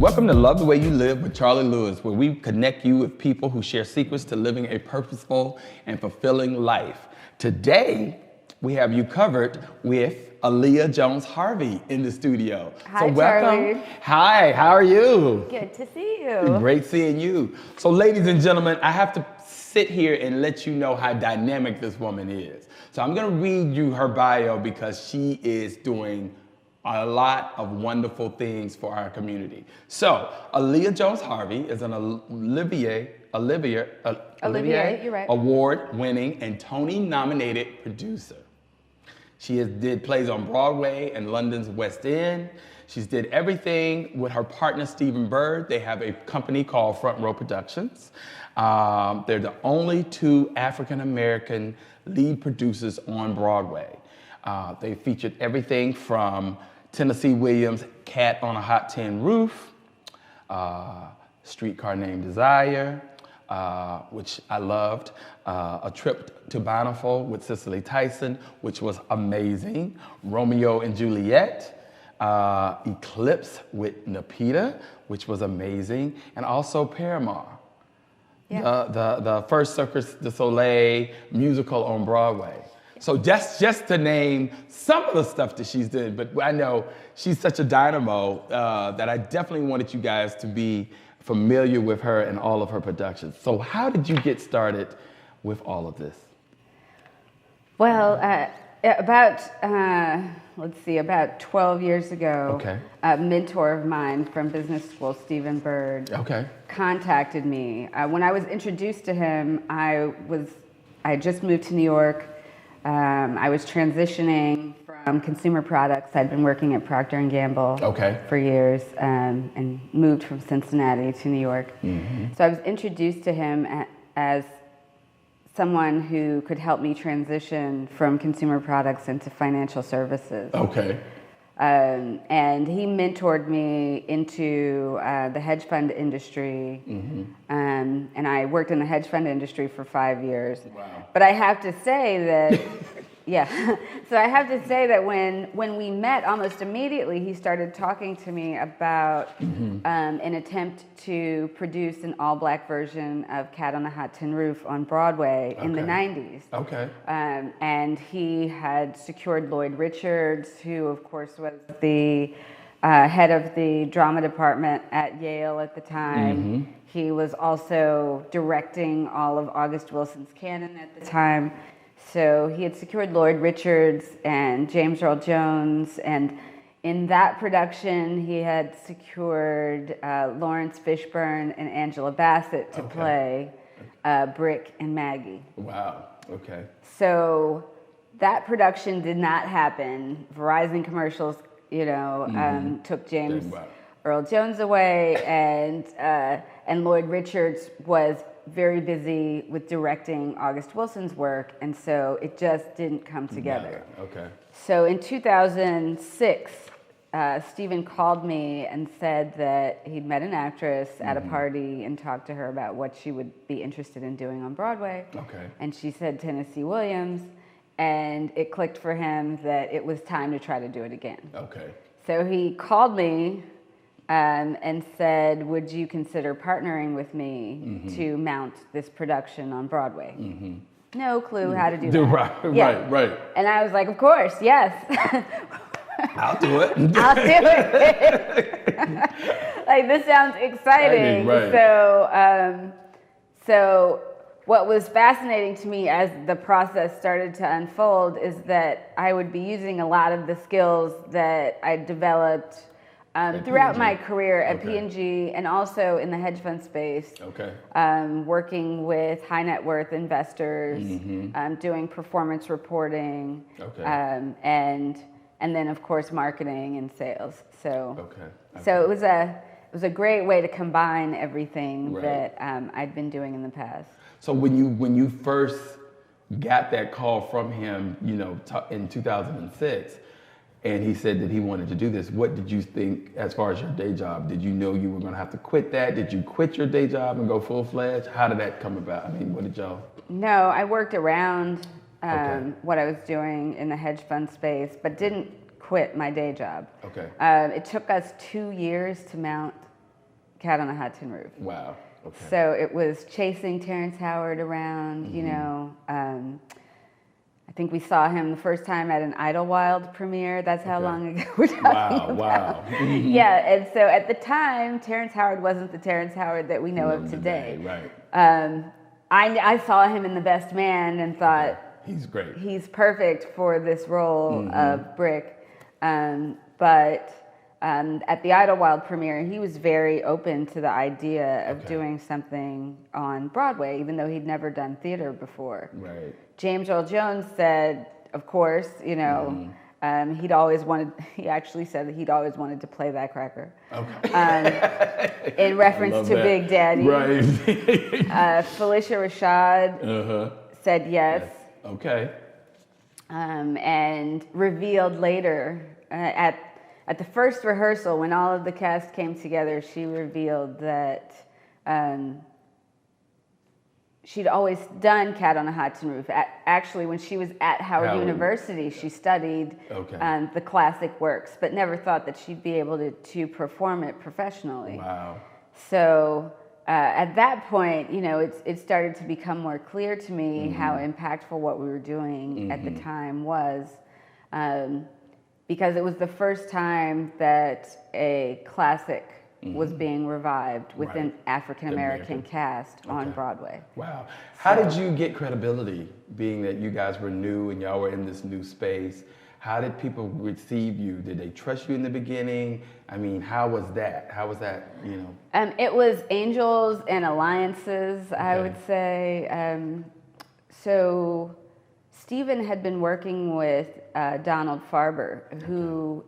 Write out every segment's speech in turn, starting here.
Welcome to Love the Way You Live with Charlie Lewis, where we connect you with people who share secrets to living a purposeful and fulfilling life. Today, we have you covered with Alia Jones-Harvey in the studio. Hi, so welcome. Charlie. Hi, how are you? Good to see you. Great seeing you. So ladies and gentlemen, I have to sit here and let you know how dynamic this woman is. So I'm gonna read you her bio because she is doing a lot of wonderful things for our community. So, Alia Jones-Harvey is an Olivier, you're right. award-winning and Tony-nominated producer. She did plays on Broadway and London's West End. She's did everything with her partner, Stephen Bird. They have a company called Front Row Productions. They're the only two African-American lead producers on Broadway. They featured everything from Tennessee Williams' Cat on a Hot Tin Roof, Streetcar Named Desire, which I loved, A Trip to Bountiful with Cicely Tyson, which was amazing, Romeo and Juliet, Eclipse with Napita, which was amazing, and also Paramore. Yeah. The first Cirque du Soleil musical on Broadway. So just to name some of the stuff that she's doing, but I know she's such a dynamo that I definitely wanted you guys to be familiar with her and all of her productions. So how did you get started with all of this? Well, about 12 years ago, Okay. A mentor of mine from business school, Stephen Bird, contacted me. When I was introduced to him, I had just moved to New York. I was transitioning from consumer products. I'd been working at Procter & Gamble for years and moved from Cincinnati to New York. Mm-hmm. So I was introduced to him as someone who could help me transition from consumer products into financial services. Okay. And he mentored me into the hedge fund industry. Mm-hmm. And I worked in the hedge fund industry for 5 years. Wow. But I have to say that, yeah. So I have to say that when we met, almost immediately, he started talking to me about an attempt to produce an all-black version of Cat on a Hot Tin Roof on Broadway in the 90s. Okay. And he had secured Lloyd Richards, who, of course, was the head of the drama department at Yale at the time. Mm-hmm. He was also directing all of August Wilson's canon at the time. So he had secured Lloyd Richards and James Earl Jones, and in that production he had secured Lawrence Fishburne and Angela Bassett to play Brick and Maggie. Wow, okay. So that production did not happen. Verizon commercials, took James Earl Jones away, and Lloyd Richards was very busy with directing August Wilson's work, and so it just didn't come together. Okay. So in 2006, Stephen called me and said that he'd met an actress at a party and talked to her about what she would be interested in doing on Broadway. Okay. And she said Tennessee Williams, and it clicked for him that it was time to try to do it again. Okay. So he called me and said, would you consider partnering with me to mount this production on Broadway? Mm-hmm. No clue how to do that. Right. And I was like, of course, yes. I'll do it. I'll do it. Like, this sounds exciting. Right. So what was fascinating to me as the process started to unfold is that I would be using a lot of the skills that I developed throughout my career at P&G and also in the hedge fund space, working with high net worth investors, doing performance reporting, and then of course marketing and sales. So it was a great way to combine everything that I'd been doing in the past. So when you first got that call from him, in 2006. And he said that he wanted to do this. What did you think as far as your day job? Did you know you were going to have to quit that? Did you quit your day job and go full-fledged? How did that come about? I mean, what did y'all? No, I worked around what I was doing in the hedge fund space, but didn't quit my day job. Okay. It took us 2 years to mount Cat on a Hot Tin Roof. Wow. Okay. So it was chasing Terrence Howard around, you know. I think we saw him the first time at an Idlewild premiere. That's how long ago we're talking about. Wow. Yeah, and so at the time, Terrence Howard wasn't the Terrence Howard that we know of today. Right. I saw him in The Best Man and thought, he's great. He's perfect for this role of Brick. But at the Idlewild premiere, he was very open to the idea of doing something on Broadway, even though he'd never done theater before. Right. James Earl Jones said, of course, you know, he actually said that he'd always wanted to play that cracker. Okay. In reference to that. Big Daddy. Right. Felicia Rashad said yes. Okay. And revealed later at the first rehearsal, when all of the cast came together, she revealed that she'd always done Cat on a Hot Tin Roof. Actually, when she was at Howard University, she studied the classic works, but never thought that she'd be able to perform it professionally. Wow. So at that point, you know, it started to become more clear to me how impactful what we were doing at the time was. Because it was the first time that a classic was being revived with an African-American cast on Broadway. Wow. How did you get credibility, being that you guys were new and y'all were in this new space? How did people receive you? Did they trust you in the beginning? I mean, how was that? How was that, you know? It was angels and alliances, I would say. So Stephen had been working with Donald Farber, who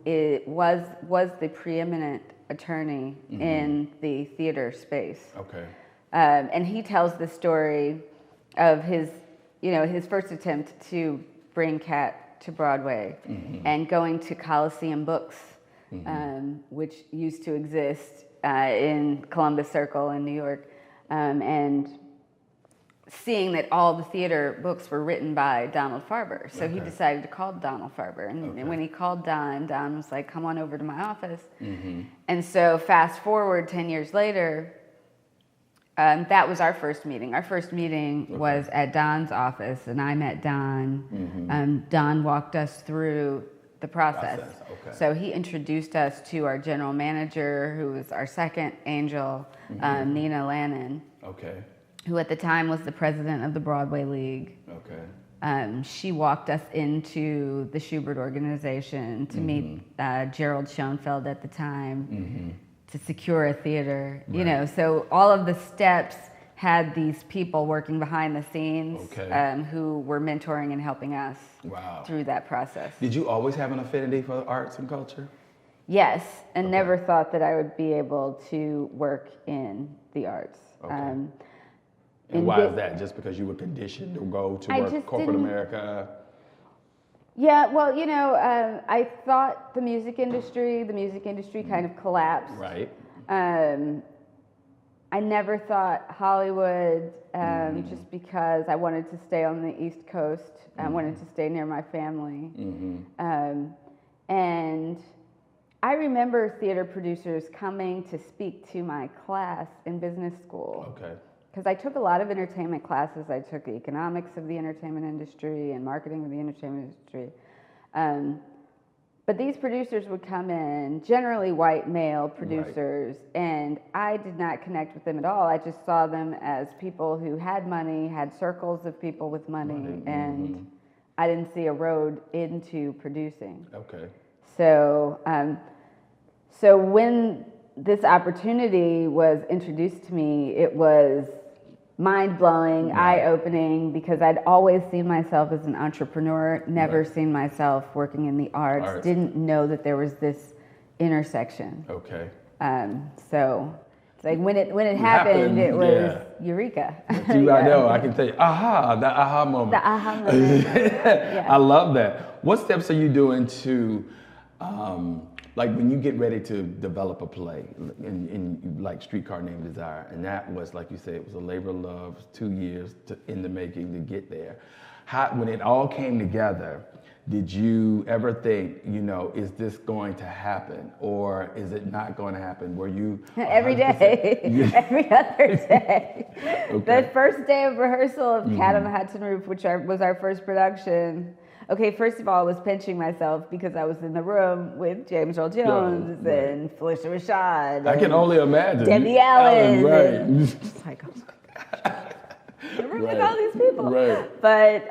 was the preeminent attorney in the theater space. Okay. And he tells the story of his first attempt to bring Cat to Broadway and going to Coliseum Books, which used to exist in Columbus Circle in New York, and seeing that all the theater books were written by Donald Farber. So he decided to call Donald Farber. And when he called Don was like, come on over to my office. And so fast forward 10 years later, that was our first meeting. Our first meeting was at Don's office, and I met Don. Don walked us through the process. So he introduced us to our general manager, who was our second angel, Nina Lannon. Who at the time was the president of the Broadway League. She walked us into the Schubert organization to meet Gerald Schoenfeld at the time, to secure a theater. You know, so all of the steps had these people working behind the scenes who were mentoring and helping us through that process. Did you always have an affinity for arts and culture? Yes, and never thought that I would be able to work in the arts. And why is that? Just because you were conditioned to go to work corporate America? Yeah, well, you know, I thought the music industry kind of collapsed. Right. I never thought Hollywood, just because I wanted to stay on the East Coast. I wanted to stay near my family. And I remember theater producers coming to speak to my class in business school. Because I took a lot of entertainment classes. I took the economics of the entertainment industry and marketing of the entertainment industry. But these producers would come in, generally white male producers, and I did not connect with them at all. I just saw them as people who had money, had circles of people with money, and I didn't see a road into producing. So, so when this opportunity was introduced to me, it was mind-blowing, eye-opening, because I'd always seen myself as an entrepreneur, never seen myself working in the arts, didn't know that there was this intersection. So it's like when it happened, it was eureka. I know, I can tell you, the aha moment. The aha moment. I love that. What steps are you doing to like when you get ready to develop a play in like Streetcar Named Desire, and that was, like you said, it was a labor of love, 2 years in the making to get there. When it all came together, did you ever think, is this going to happen or is it not going to happen? Were you every day, every other day? Okay. The first day of rehearsal of Cat on the Hudson Roof, which was our first production. Okay, first of all, I was pinching myself because I was in the room with James Earl Jones and Felicia Rashad. I can only imagine. Debbie Allen. Right. It's like, oh my gosh. The room with all these people. Right. But,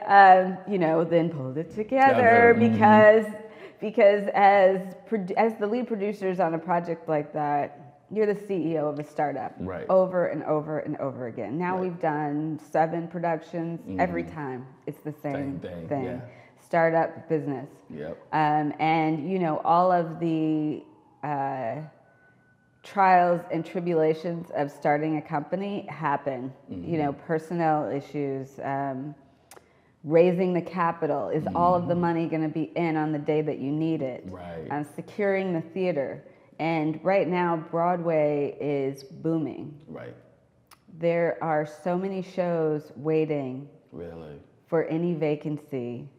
then pulled it together because as the lead producers on a project like that, you're the CEO of a startup. Right. Over and over and over again. Now we've done 7 productions. Every time it's the same thing. Yeah. Startup business. Yep. And all of the trials and tribulations of starting a company happen. Personnel issues, raising the capital. Is all of the money going to be in on the day that you need it? Right. Securing the theater. And right now, Broadway is booming. Right. There are so many shows waiting Really? for any vacancy.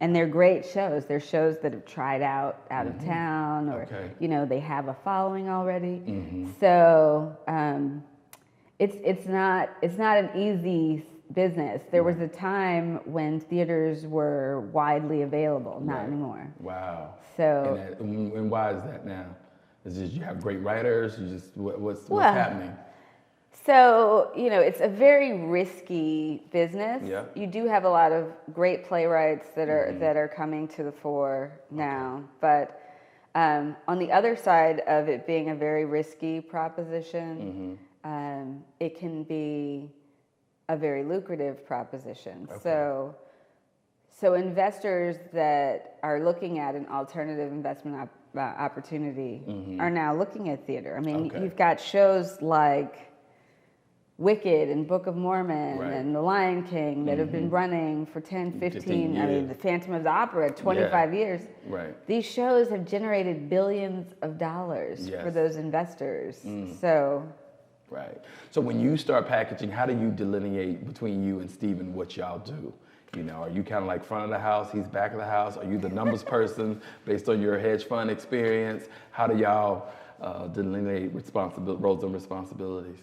And they're great shows. They're shows that have tried out of town, or they have a following already. So it's not an easy business. There was a time when theaters were widely available, not anymore. Wow. So and why is that now? Is it you have great writers? You just what's happening? So, it's a very risky business. Yeah. You do have a lot of great playwrights that are coming to the fore now. But on the other side of it being a very risky proposition, it can be a very lucrative proposition. Okay. So investors that are looking at an alternative investment opportunity are now looking at theater. I mean, you've got shows like Wicked and Book of Mormon and The Lion King that have been running for 10, 15 I mean, The Phantom of the Opera, 25 years. Right. These shows have generated billions of dollars for those investors. So. Right. So when you start packaging, how do you delineate between you and Steven what y'all do? Are you kind of like front of the house, he's back of the house? Are you the numbers person based on your hedge fund experience? How do y'all delineate roles and responsibilities?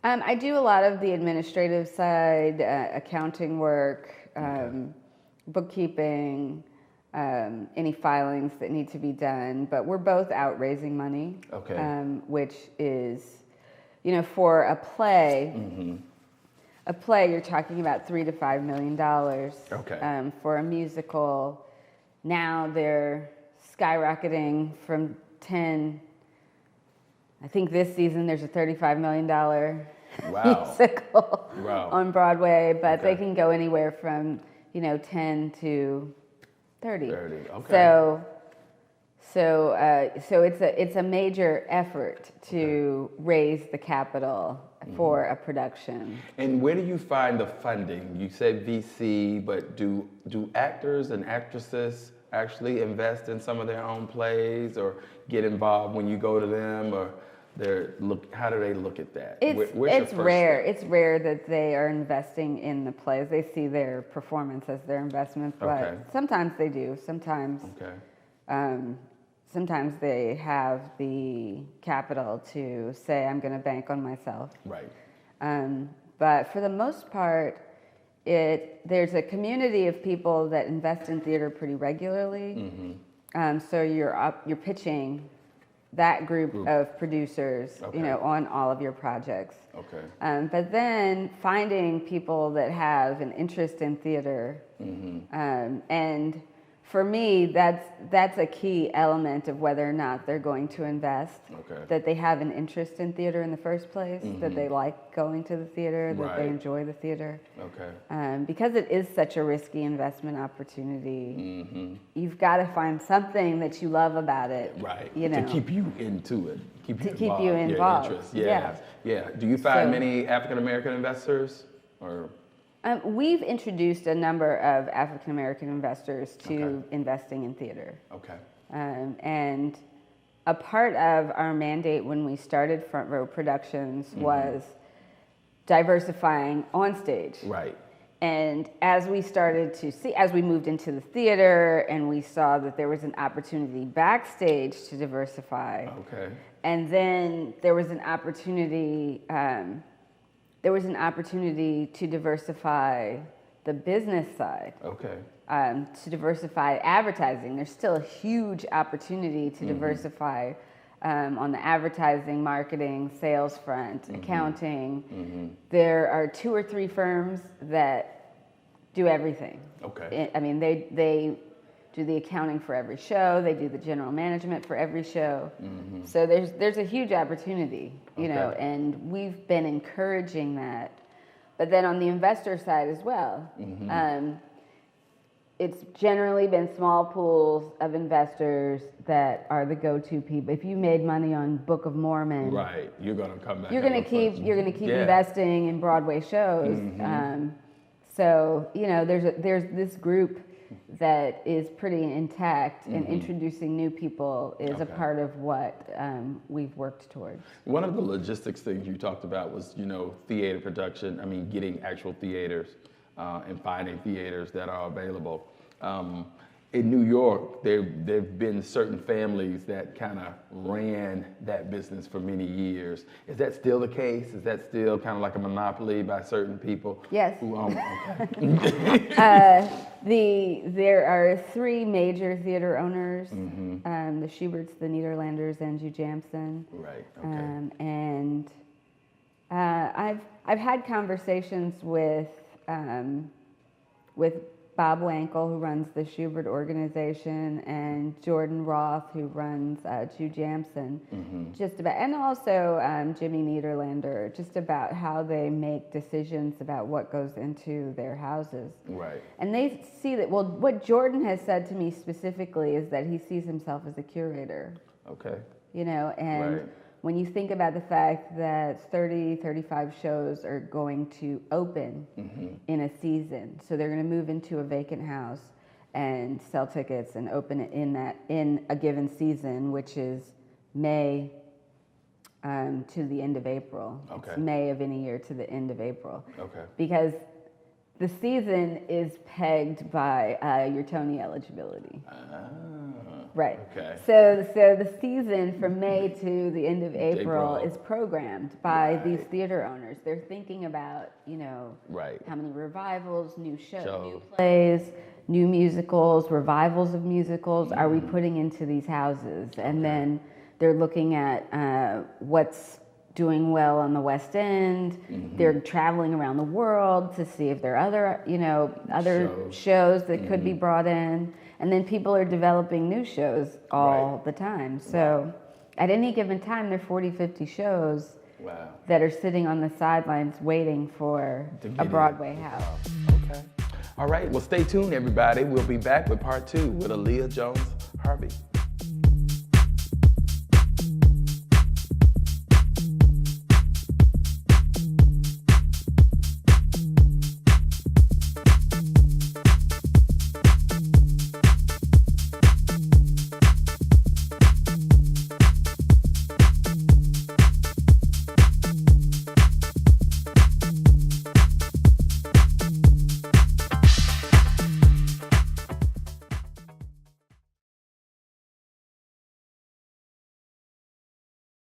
I do a lot of the administrative side, accounting work, bookkeeping, any filings that need to be done. But we're both out raising money, which is, for a play. A play, you're talking about $3 to $5 million. For a musical, now they're skyrocketing from 10. I think this season there's a $35 million musical on Broadway, but they can go anywhere from 10 to 30. So it's a major effort to raise the capital for a production. And where do you find the funding? You said VC, but do actors and actresses actually invest in some of their own plays or get involved when you go to them, or how do they look at that? It's rare. It's rare that they are investing in the plays. They see their performance as their investment, but sometimes they do. Sometimes they have the capital to say, I'm going to bank on myself. Right. But for the most part, there's a community of people that invest in theater pretty regularly. So you're pitching that group of producers, on all of your projects. But then finding people that have an interest in theater, and for me, that's a key element of whether or not they're going to invest. That they have an interest in theater in the first place, that they like going to the theater, that they enjoy the theater. Because it is such a risky investment opportunity, you've got to find something that you love about it. To keep you into it, keep you involved. Your interest. Yeah. Do you find many African American investors, or? We've introduced a number of African American investors to investing in theater. And a part of our mandate when we started Front Row Productions was diversifying on stage. And as we moved into the theater and we saw that there was an opportunity backstage to diversify. Okay. And then there was an opportunity to diversify the business side. Okay. To diversify advertising. There's still a huge opportunity to diversify on the advertising, marketing, sales front, accounting. There are 2 or 3 firms that do everything. Okay. I mean, they do the accounting for every show. They do the general management for every show. So there's a huge opportunity, you know, and we've been encouraging that. But then on the investor side as well, it's generally been small pools of investors that are the go-to people. If you made money on Book of Mormon, right, you're gonna come back. You're gonna keep investing in Broadway shows. So you know, there's this group that is pretty intact, and introducing new people is a part of what we've worked towards. One of the logistics things you talked about was, you know, theater production. I mean, getting actual theaters and finding theaters that are available. In New York, there've been certain families that kind of ran that business for many years. Is that still the case? Is that still kind of like a monopoly by certain people? Yes. Who own, there are 3 major theater owners: the Schuberts, the Nederlanders, and Hugh Jamson. Right. Okay. And I've had conversations with Bob Wankel, who runs the Schubert organization, and Jordan Roth, who runs Hugh Jamson, just about, and also Jimmy Nederlander, just about how they make decisions about what goes into their houses. Right. And they see that, well, what Jordan has said to me specifically is that he sees himself as a curator. Okay. You know, and when you think about the fact that 30, 35 shows are going to open in a season, so they're going to move into a vacant house and sell tickets and open it in a given season, which is May to the end of April. Okay. It's May of any year to the end of April. Okay. Because the season is pegged by your Tony eligibility. Right. Okay. So the season from May to the end of April is programmed by these theater owners. They're thinking about, you know, how many revivals, new shows, new plays, new musicals, revivals of musicals are we putting into these houses? And then they're looking at what's doing well on the West End. They're traveling around the world to see if there are other shows that could be brought in. And then people are developing new shows all the time. So at any given time, there are 40, 50 shows that are sitting on the sidelines waiting for a Broadway house. Okay. All right. Well, stay tuned, everybody. We'll be back with part 2 with Alia Jones-Harvey.